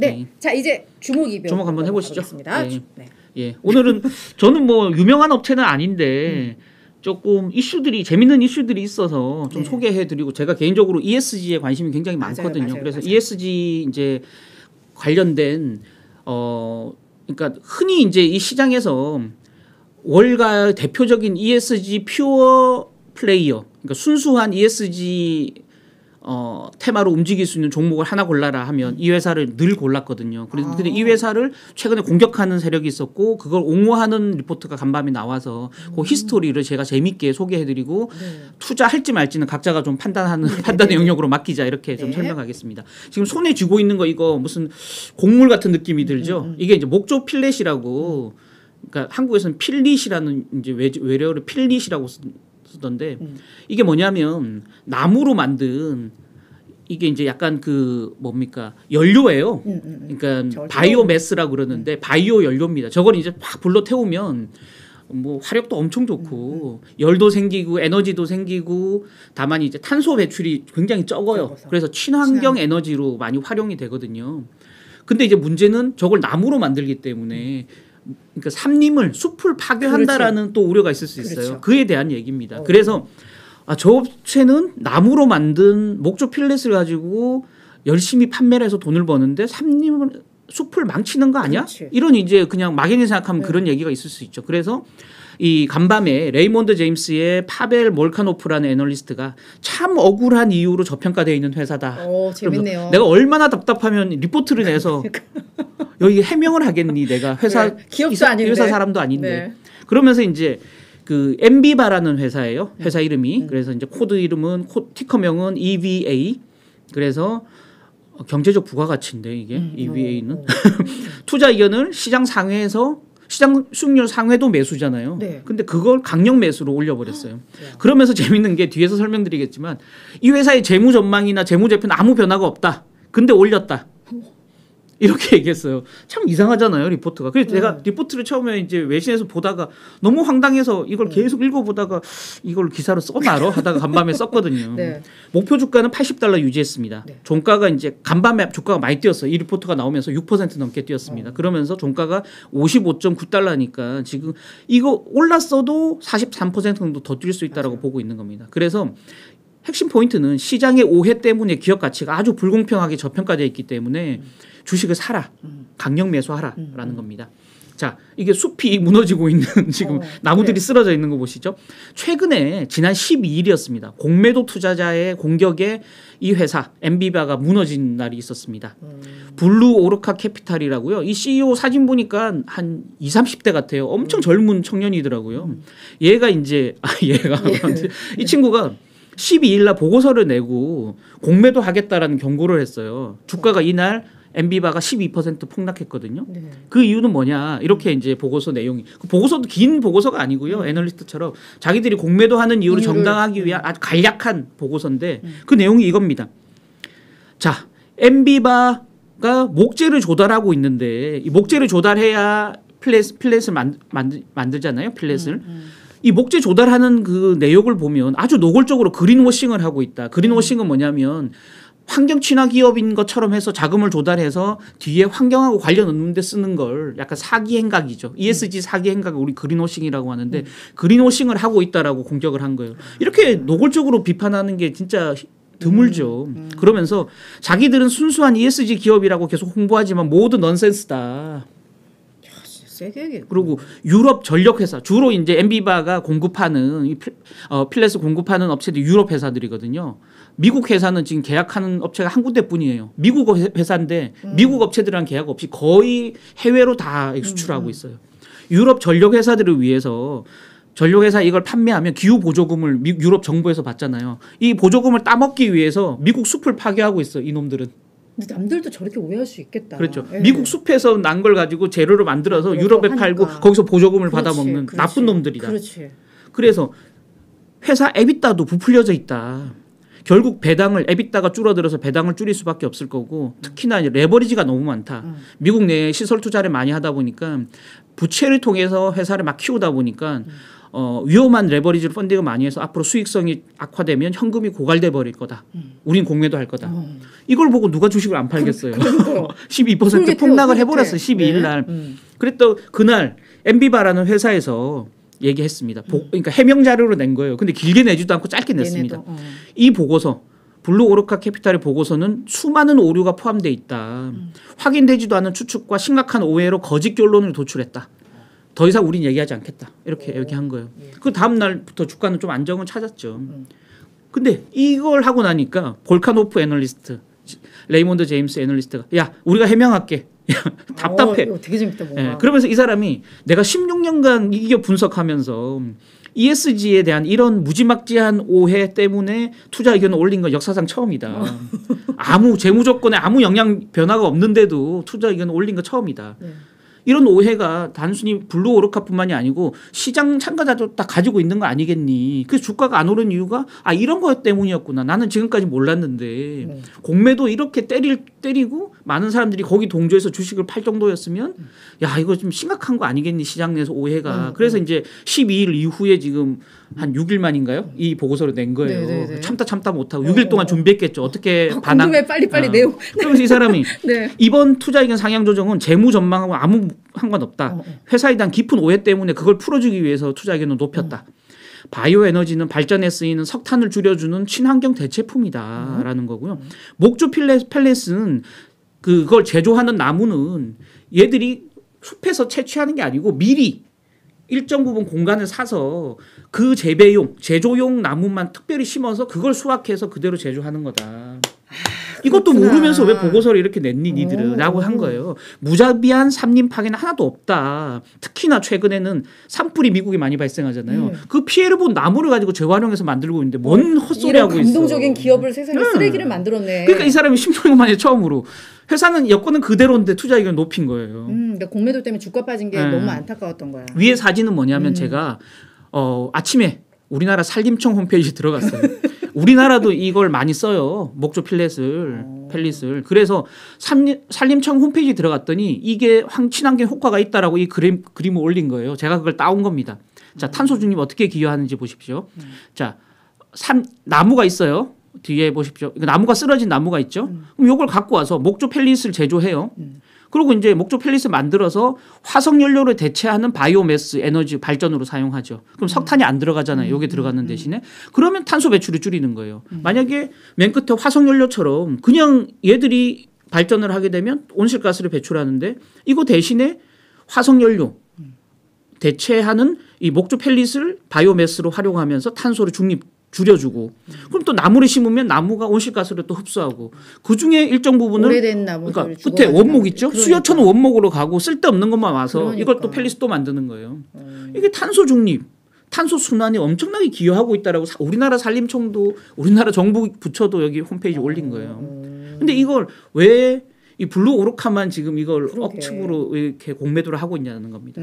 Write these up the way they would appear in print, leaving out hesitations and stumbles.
네. 자, 이제 주목 한번 해보시죠. 네. 예. 오늘은 저는 뭐 유명한 업체는 아닌데 조금 재밌는 이슈들이 있어서 좀 소개해드리고, 제가 개인적으로 ESG에 관심이 굉장히 많거든요. 그래서 ESG 이제 관련된 그러니까 흔히 이제 이 시장에서 월가 대표적인 ESG 퓨어 플레이어, 그러니까 순수한 ESG 테마로 움직일 수 있는 종목을 하나 골라라 하면 이 회사를 늘 골랐거든요. 근데 이 회사를 최근에 공격하는 세력이 있었고 그걸 옹호하는 리포트가 간밤에 나와서 그 히스토리를 제가 재밌게 소개해드리고 투자할지 말지는 각자가 좀 판단의 영역으로 맡기자, 이렇게 좀 설명하겠습니다. 지금 손에 쥐고 있는 거 이거 무슨 곡물 같은 느낌이 들죠. 이게 이제 목조 필렛이라고, 그러니까 한국에서는 필릿이라는 이제 외래어를 필릿이라고 쓰던데 이게 뭐냐면 나무로 만든, 이게 이제 약간 그 뭡니까 연료예요. 그러니까 바이오매스라고 그러는데 바이오 연료입니다. 저걸 이제 막 불러 태우면 뭐 화력도 엄청 좋고 열도 생기고 에너지도 생기고, 다만 이제 탄소 배출이 굉장히 적어요. 그래서 친환경 에너지로 많이 활용이 되거든요. 근데 이제 문제는 저걸 나무로 만들기 때문에 그러니까 숲을 파괴한다라는 또 우려가 있을 수 있어요. 그에 대한 얘기입니다. 그래서 저 업체는 나무로 만든 목조 필렛을 가지고 열심히 판매를 해서 돈을 버는데 숲을 망치는 거 아니야? 이런 이제 그냥 막연히 생각하면 그런 얘기가 있을 수 있죠. 그래서 이 간밤에 레이몬드 제임스의 파벨 몰카노프라는 애널리스트가 참 억울한 이유로 저평가되어 있는 회사다. 재밌네요. 내가 얼마나 답답하면 리포트를 내서 여기 해명을 하겠니? 내가 회사 기업도 아닌데, 회사 사람도 아닌데. 그러면서 이제 그 엔비바라는 회사예요. 회사 이름이. 그래서 이제 코드 이름은 티커명은 EVA. 그래서 경제적 부가가치인데 이게 EVA는 투자 의견을 시장 수익률 상회도 매수잖아요. 근데 그걸 강력 매수로 올려버렸어요. 그러면서 재밌는 게 뒤에서 설명드리겠지만 이 회사의 재무 전망이나 재무 제표는 아무 변화가 없다. 근데 올렸다. 이렇게 얘기했어요. 참 이상하잖아요, 리포트가. 그래서 제가 리포트를 처음에 이제 외신에서 보다가 너무 황당해서 이걸 계속 읽어보다가 이걸 기사로 써놔라 하다가 간밤에 썼거든요. 목표 주가는 $80 유지했습니다. 종가가 이제 간밤에 주가가 많이 뛰었어요. 이 리포트가 나오면서 6% 넘게 뛰었습니다. 그러면서 종가가 $55.9니까 지금 이거 올랐어도 43% 정도 더 뛸 수 있다라고 보고 있는 겁니다. 그래서 핵심 포인트는 시장의 오해 때문에 기업 가치가 아주 불공평하게 저평가되어 있기 때문에 주식을 사라, 강력 매수하라라는 겁니다. 자, 이게 숲이 무너지고 있는 지금 나무들이 쓰러져 있는 거 보시죠. 최근에 지난 12일이었습니다. 공매도 투자자의 공격에 이 회사 엔비바가 무너진 날이 있었습니다. 블루 오르카 캐피탈이라고요. 이 CEO 사진 보니까 한 20, 30대 같아요. 엄청 젊은 청년이더라고요. 얘가 이제 이 친구가 12일 날 보고서를 내고 공매도 하겠다라는 경고를 했어요. 주가가 이날 엔비바가 12% 폭락했거든요. 그 이유는 뭐냐? 이렇게 이제 보고서 내용이, 보고서도 긴 보고서가 아니고요. 애널리스트처럼 자기들이 공매도하는 이유를 정당하기 위한 아주 간략한 보고서인데 그 내용이 이겁니다. 자, 엔비바가 목재를 조달하고 있는데 이 목재를 조달해야 필렛을 만들잖아요. 필렛을. 이 목재 조달하는 그 내역을 보면 아주 노골적으로 그린워싱을 하고 있다. 그린워싱은 뭐냐면 환경 친화 기업인 것처럼 해서 자금을 조달해서 뒤에 환경하고 관련 없는 데 쓰는 걸 약간 사기 행각이죠. ESG 사기 행각을 우리 그린워싱이라고 하는데 그린워싱을 하고 있다라고 공격을 한 거예요. 이렇게 노골적으로 비판하는 게 진짜 드물죠. 그러면서 자기들은 순수한 ESG 기업이라고 계속 홍보하지만 모두 넌센스다. 그리고 유럽 전력 회사, 주로 이제 엔비바가 공급하는 필렛을 공급하는 업체들이 유럽 회사들이거든요. 미국 회사는 지금 계약하는 업체가 한 군데뿐이에요. 미국 회사인데 미국 업체들이랑 계약 없이 거의 해외로 다 수출하고 있어요. 유럽 전력 회사들을 위해서 전력회사 이걸 판매하면 기후 보조금을 유럽 정부에서 받잖아요. 이 보조금을 따먹기 위해서 미국 숲을 파괴하고 있어, 이놈들은. 근데 남들도 저렇게 오해할 수 있겠다. 그렇죠. 미국 숲에서 난 걸 가지고 재료를 만들어서 유럽에 하니까. 팔고 거기서 보조금을 받아먹는 나쁜 놈들이다. 그래서 회사 에비타도 부풀려져 있다. 결국 배당을 에비타가 줄어들어서 배당을 줄일 수밖에 없을 거고 특히나 이제 레버리지가 너무 많다. 미국 내에 시설 투자를 많이 하다 보니까 부채를 통해서 회사를 막 키우다 보니까 위험한 레버리지로 펀딩을 많이 해서 앞으로 수익성이 악화되면 현금이 고갈돼 버릴 거다. 우린 공매도 할 거다. 이걸 보고 누가 주식을 안 팔겠어요. 12% 폭락을 해버렸어요. 12일 날. 그랬던 그날 엠비바라는 회사에서 얘기했습니다. 그러니까 해명 자료로 낸 거예요. 근데 길게 내지도 않고 짧게 냈습니다. 이 보고서 블루 오르카 캐피탈의 보고서는 수많은 오류가 포함되어 있다. 확인되지도 않은 추측과 심각한 오해로 거짓 결론을 도출했다. 더 이상 우린 얘기하지 않겠다. 이렇게 얘기한 거예요. 그 다음 날부터 주가는 좀 안정을 찾았죠. 근데 이걸 하고 나니까 볼카노프 애널리스트, 레이몬드 제임스 애널리스트가 야 우리가 해명할게. 답답해. 이거 되게 재밌다. 뭔가. 그러면서 이 사람이 내가 16년간 이 기업 분석하면서 ESG에 대한 이런 무지막지한 오해 때문에 투자 의견을 올린 건 역사상 처음이다. 아무 재무 조건에 아무 영향 변화가 없는데도 투자 의견을 올린 건 처음이다. 이런 오해가 단순히 블루 오르카뿐만이 아니고 시장 참가자도 다 가지고 있는 거 아니겠니? 그래서 주가가 안 오른 이유가 이런 것 때문이었구나. 나는 지금까지 몰랐는데 공매도 이렇게 때리고 많은 사람들이 거기 동조해서 주식을 팔 정도였으면 야 이거 좀 심각한 거 아니겠니? 시장 내에서 오해가. 그래서 이제 12일 이후에 지금 한 6일 만인가요? 이 보고서를 낸 거예요. 네네네. 참다 못하고 6일 동안 준비했겠죠. 어떻게 반항. 궁금해 빨리 내용. 그러면서 이 사람이 네. 이번 투자 의견 상향 조정은 재무 전망하고 아무 상관없다. 회사에 대한 깊은 오해 때문에 그걸 풀어주기 위해서 투자 의견을 높였다. 바이오 에너지는 발전에 쓰이는 석탄을 줄여주는 친환경 대체품이다라는 거고요. 목조 펠렛은 그걸 제조하는 나무는 얘들이 숲에서 채취하는 게 아니고 미리 일정 부분 공간을 사서 그 제조용 나무만 특별히 심어서 그걸 수확해서 그대로 제조하는 거다. 이것도 그렇구나. 모르면서 왜 보고서를 이렇게 냈니 니들은 라고 한 거예요. 무자비한 산림 파괴는 하나도 없다. 특히나 최근에는 산불이 미국에 많이 발생하잖아요. 그 피해를 본 나무를 가지고 재활용해서 만들고 있는데 뭔 헛소리 하고 있어. 감동적인 기업을 세상에 쓰레기를 만들었네. 그러니까 이 사람이 10년 만에 처음으로 회사는 여건은 그대로인데 투자 의견을 높인 거예요. 그러니까 공매도 때문에 주가 빠진 게 너무 안타까웠던 거야. 위에 사진은 뭐냐면 제가 아침에 우리나라 산림청 홈페이지 들어갔어요. 우리나라도 이걸 많이 써요. 목조 펠릿을. 그래서 산림청 홈페이지 들어갔더니 이게 친환경 효과가 있다라고 이 그림을 올린 거예요. 제가 그걸 따온 겁니다. 자, 탄소 중립 어떻게 기여하는지 보십시오. 자, 나무가 있어요. 뒤에 보십시오. 나무가 쓰러진 나무가 있죠. 그럼 이걸 갖고 와서 목조 펠릿을 제조해요. 그리고 이제 목조 펠릿을 만들어서 화석 연료를 대체하는 바이오매스 에너지 발전으로 사용하죠. 그럼 석탄이 안 들어가잖아요. 여기 들어가는 대신에. 그러면 탄소 배출을 줄이는 거예요. 만약에 맨 끝에 화석 연료처럼 그냥 얘들이 발전을 하게 되면 온실가스를 배출하는데 이거 대신에 화석 연료 대체하는 이 목조 펠릿을 바이오매스로 활용하면서 탄소를 줄여주고 그럼 또 나무를 심으면 나무가 온실가스를 또 흡수하고 그중에 일정 부분을 오래된 나무들 그러니까 끝에 원목 있죠. 그러니까. 수요처는 원목으로 가고 쓸데없는 것만 와서 그러니까. 이걸 또 펠릿 또 만드는 거예요. 이게 탄소 중립, 탄소 순환이 엄청나게 기여하고 있다라고 우리나라 산림청도 우리나라 정부 부처도 여기 홈페이지에 올린 거예요. 근데 이걸 왜 이 블루 오르카만 지금 이걸 억측으로 이렇게 공매도를 하고 있냐는 겁니다.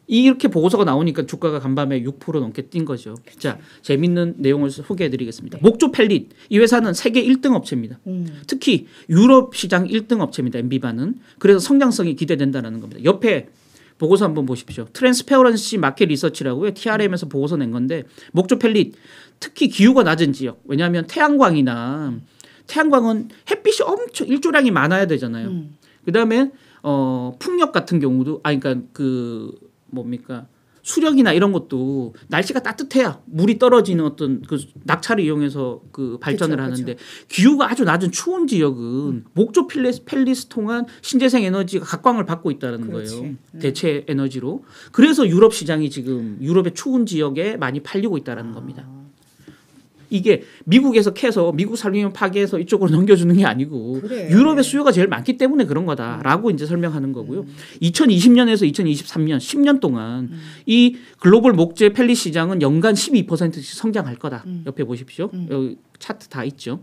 이렇게 보고서가 나오니까 주가가 간밤에 6% 넘게 뛴 거죠. 자, 재밌는 내용을 소개해드리겠습니다. 목조 펠릿 이 회사는 세계 1등 업체입니다. 특히 유럽 시장 1등 업체입니다. 엠비바는. 그래서 성장성이 기대된다는 겁니다. 옆에 보고서 한번 보십시오. 트랜스페어런시 마켓 리서치라고요. TRM에서 보고서 낸 건데 목조 펠릿 특히 기후가 낮은 지역 왜냐하면 태양광은 햇빛이 엄청 일조량이 많아야 되잖아요. 그다음에 풍력 같은 경우도 그러니까 수력이나 이런 것도 날씨가 따뜻해야 물이 떨어지는 어떤 그 낙차를 이용해서 그 발전을 하는데 기후가 아주 낮은 추운 지역은 목조 펠릿을 통한 신재생 에너지가 각광을 받고 있다는 거예요. 대체 에너지로. 그래서 유럽 시장이 지금 유럽의 추운 지역에 많이 팔리고 있다는 겁니다. 이게 미국에서 캐서 미국 산림을 파괴해서 이쪽으로 넘겨주는 게 아니고 유럽의 수요가 제일 많기 때문에 그런 거다라고 이제 설명하는 거고요. 2020년에서 2023년 10년 동안 이 글로벌 목재 펠릿 시장은 연간 12%씩 성장할 거다. 옆에 보십시오. 여기 차트 다 있죠.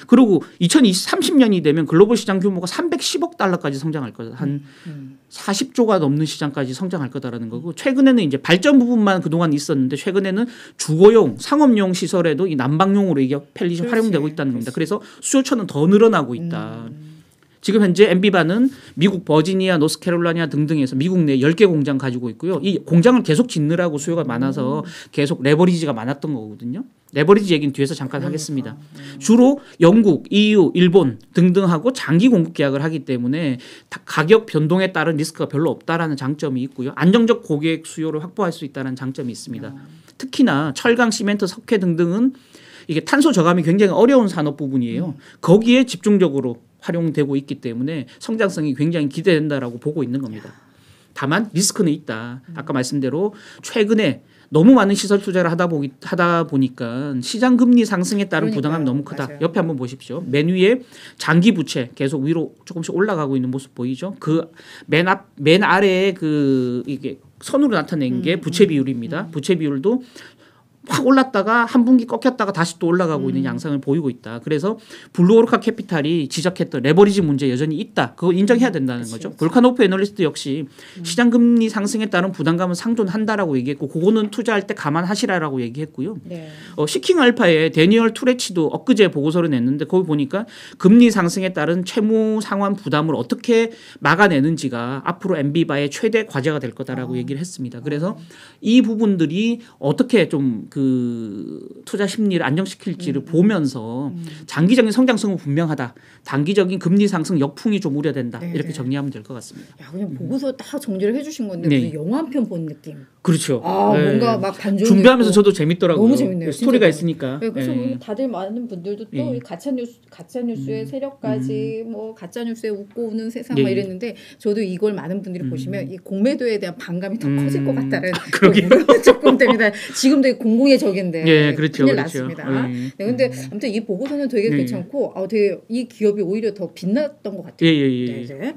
그리고 2030년이 되면 글로벌 시장 규모가 310억 달러까지 성장할 거다. 한 40조가 넘는 시장까지 성장할 거다라는 거고 최근에는 이제 발전 부분만 그동안 있었는데 최근에는 주거용, 상업용 시설에도 이 난방용으로 이게 펠릿이 활용되고 있다는 겁니다. 그래서 수요처는 더 늘어나고 있다. 지금 현재 엔비바는 미국 버지니아, 노스캐롤라이나 등등에서 미국 내 10개 공장 가지고 있고요. 이 공장을 계속 짓느라고 수요가 많아서 계속 레버리지가 많았던 거거든요. 레버리지 얘기는 뒤에서 잠깐 하겠습니다. 주로 영국, EU, 일본 등등하고 장기 공급 계약을 하기 때문에 가격 변동에 따른 리스크가 별로 없다라는 장점이 있고요. 안정적 고객 수요를 확보할 수 있다는 장점이 있습니다. 특히나 철강, 시멘트, 석회 등등은 이게 탄소 저감이 굉장히 어려운 산업 부분이에요. 거기에 집중적으로 활용되고 있기 때문에 성장성이 굉장히 기대된다라고 보고 있는 겁니다. 다만 리스크는 있다. 아까 말씀대로 최근에 너무 많은 시설 투자를 하다 보니까 시장 금리 상승에 따른 부담감이 너무 크다. 맞아요. 옆에 한번 보십시오. 맨 위에 장기 부채 계속 위로 조금씩 올라가고 있는 모습 보이죠? 그 맨 아래에 그 이게 선으로 나타낸 게 부채 비율입니다. 부채 비율도 확 올랐다가 한 분기 꺾였다가 다시 또 올라가고 있는 양상을 보이고 있다. 그래서 블루오르카 캐피탈이 지적했던 레버리지 문제 여전히 있다. 그거 인정해야 된다는 거죠. 볼카노프 애널리스트 역시 시장 금리 상승에 따른 부담감은 상존한다라고 얘기했고 그거는 투자할 때 감안하시라라고 얘기했고요. 네. 시킹 알파의 데니얼 투레치도 엊그제 보고서를 냈는데 거기 보니까 금리 상승에 따른 채무 상환 부담을 어떻게 막아내는지가 앞으로 엔비바의 최대 과제가 될 거다라고 얘기를 했습니다. 그래서 이 부분들이 어떻게 좀 그 투자 심리를 안정시킬지를 보면서 장기적인 성장성은 분명하다. 단기적인 금리 상승 역풍이 좀 우려된다. 네. 이렇게 정리하면 될 것 같습니다. 야, 그냥 보고서 딱 정리를 해주신 건데 네. 무슨 영화 한 편 본 느낌. 그렇죠. 아 네. 뭔가 막 반전. 준비하면서 저도 재밌더라고요. 너무 재밌네요. 스토리가 진짜. 있으니까. 네, 그래서 네. 다들 많은 분들도 또 예. 이 가짜뉴스의 세력까지 뭐 가짜 뉴스에 웃고 우는 세상 예. 막 이랬는데 저도 이걸 많은 분들이 보시면 이 공매도에 대한 반감이 더 음. 커질 것 같다는 그러게요. 우려가 조금 됩니다. 지금도 이 공공의 적인데 예, 그렇죠, 큰일 그렇죠. 났습니다. 예. 네, 근데 아무튼 이 보고서는 되게 예. 괜찮고 되게 이 기업이 오히려 더 빛났던 것 같아요. 예. 네.